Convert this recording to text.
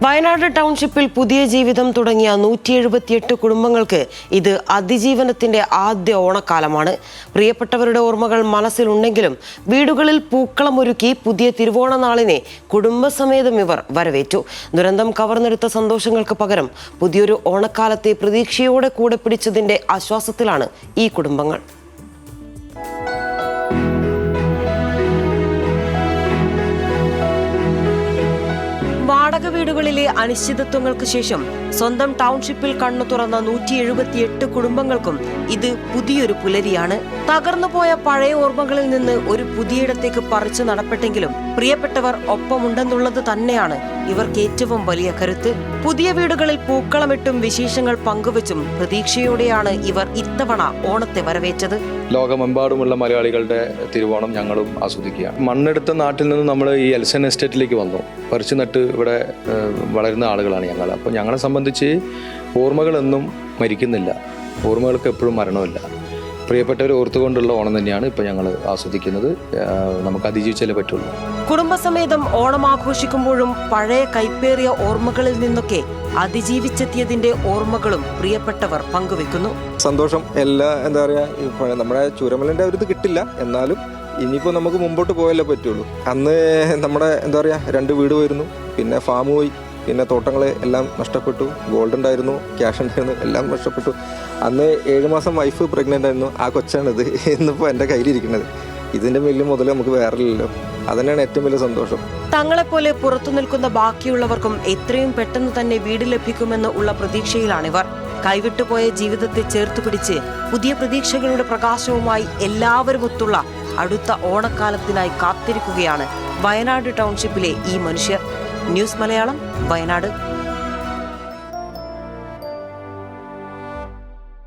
വയനാട് ടൗൺഷിപ്പിൽ പുതിയ ജീവിതം തുടങ്ങിയ 178 കുടുംബങ്ങൾക്ക് ഇത് അതിജീവനത്തിന്റെ ആദ്യ ഓണക്കാലമാണ്. പ്രിയപ്പെട്ടവരുടെ ഓർമ്മകൾ മനസ്സിലുണ്ടെങ്കിലും വീടുകളിൽ പൂക്കളമൊരുക്കി പുതിയ തിരുവോണനാളിനെ കുടുംബസമേതം ഇവർ വരവേറ്റു. ദുരന്തം കവർന്നെടുത്ത സന്തോഷങ്ങൾക്ക് പകരം പുതിയൊരു ഓണക്കാലത്തെ പ്രതീക്ഷയോടെ കൂടെ പിടിച്ചതിന്റെ ആശ്വാസത്തിലാണ് ഈ കുടുംബങ്ങൾ. വാടക വീടുകളിലെ അനിശ്ചിതത്വങ്ങൾക്ക് ശേഷം സ്വന്തം ടൗൺഷിപ്പിൽ കണ്ണു തുറന്ന 178 കുടുംബങ്ങൾക്കും ഇത് പുതിയൊരു പുലരിയാണ്. തകർന്നുപോയ പഴയ ഓർമ്മകളിൽ നിന്ന് ഒരു പുതിയിടത്തേക്ക് പറിച്ചു നടപ്പെട്ടെങ്കിലും പ്രിയപ്പെട്ടവർ ഒപ്പമുണ്ടെന്നുള്ളത് തന്നെയാണ് ഇവർക്ക് ഏറ്റവും വലിയ കരുത്ത്. പുതിയ വീടുകളിൽ പൂക്കളമിട്ടും വിശേഷങ്ങൾ പങ്കുവച്ചും പ്രതീക്ഷയോടെയാണ് ഇവർ ഇത്തവണ ഓണത്തെ വരവേറ്റത്. ലോകമെമ്പാടുമുള്ള മലയാളികളുടെ തിരുവോണം ഞങ്ങളും ആസ്വദിക്കുക. മണ്ണെടുത്ത നാട്ടിൽ നിന്ന് നമ്മൾ ഈ എൽസൺ എസ്റ്റേറ്റിലേക്ക് വന്നു. പറിച്ചു നട്ട് ഇവിടെ വളരുന്ന ആളുകളാണ് ഞങ്ങൾ. അപ്പോൾ ഞങ്ങളെ സംബന്ധിച്ച് ഓർമ്മകളൊന്നും മരിക്കുന്നില്ല, ഓർമ്മകൾക്ക് എപ്പോഴും മരണമില്ല. പ്രിയപ്പെട്ടവരെ ഓർത്തുകൊണ്ടുള്ള ഓണം തന്നെയാണ് ഇപ്പോൾ ഞങ്ങൾ ആസ്വദിക്കുന്നത്. നമുക്ക് അതിജീവിച്ചാലേ പറ്റുള്ളൂ. കുടുംബസമേതം ഓണം ആഘോഷിക്കുമ്പോഴും പഴയ കൈപ്പേറിയ ഓർമ്മകളിൽ നിന്നൊക്കെ അതിജീവിച്ചെത്തിയതിന്റെ ഓർമ്മകളും പ്രിയപ്പെട്ടവർ പങ്കുവെക്കുന്നു. സന്തോഷം എല്ലാ എന്താ പറയുക, നമ്മുടെ ചൂരമലിൻ്റെ ഒരു ഇത് കിട്ടില്ല, എന്നാലും ഇനിയിപ്പോൾ നമുക്ക് മുമ്പോട്ട് പോയാലേ പറ്റുള്ളൂ. അന്ന് നമ്മുടെ എന്താ പറയുക 2 വീട് പോയിരുന്നു, പിന്നെ ഫാം പോയി, പിന്നെ തോട്ടങ്ങൾ എല്ലാം നഷ്ടപ്പെട്ടു. ഗോൾഡ് ഉണ്ടായിരുന്നു, ക്യാഷ് ഉണ്ടായിരുന്നു, എല്ലാം നഷ്ടപ്പെട്ടു. അന്ന് 7 മാസം വൈഫ് പ്രഗ്നൻ്റ് ആയിരുന്നു. ആ കൊച്ചാണിത് ഇന്നിപ്പോൾ എൻ്റെ കയ്യിലിരിക്കുന്നത്. ഇതിൻ്റെ വലിയ മുതൽ നമുക്ക് വേറെയില്ലല്ലോ. അതന്നെയാണ് ഏറ്റവും വലിയ സന്തോഷം. തങ്ങളെപ്പോലെ പുറത്തു നിൽക്കുന്ന ബാക്കിയുള്ളവർക്കും എത്രയും പെട്ടെന്ന് തന്നെ വീട് ലഭിക്കുമെന്ന് ഉള്ള പ്രതീക്ഷയിലാണിവർ. കൈവിട്ടുപോയ ജീവിതത്തെ ചേർത്ത് പിടിച്ച് പുതിയ പ്രതീക്ഷകളുടെ പ്രകാശവുമായി എല്ലാവരും ഒത്തുള്ള അടുത്ത ഓണക്കാലത്തിനായി കാത്തിരിക്കുകയാണ് വയനാട് ടൗൺഷിപ്പിലെ ഈ മനുഷ്യർ. ന്യൂസ് മലയാളം, വയനാട്.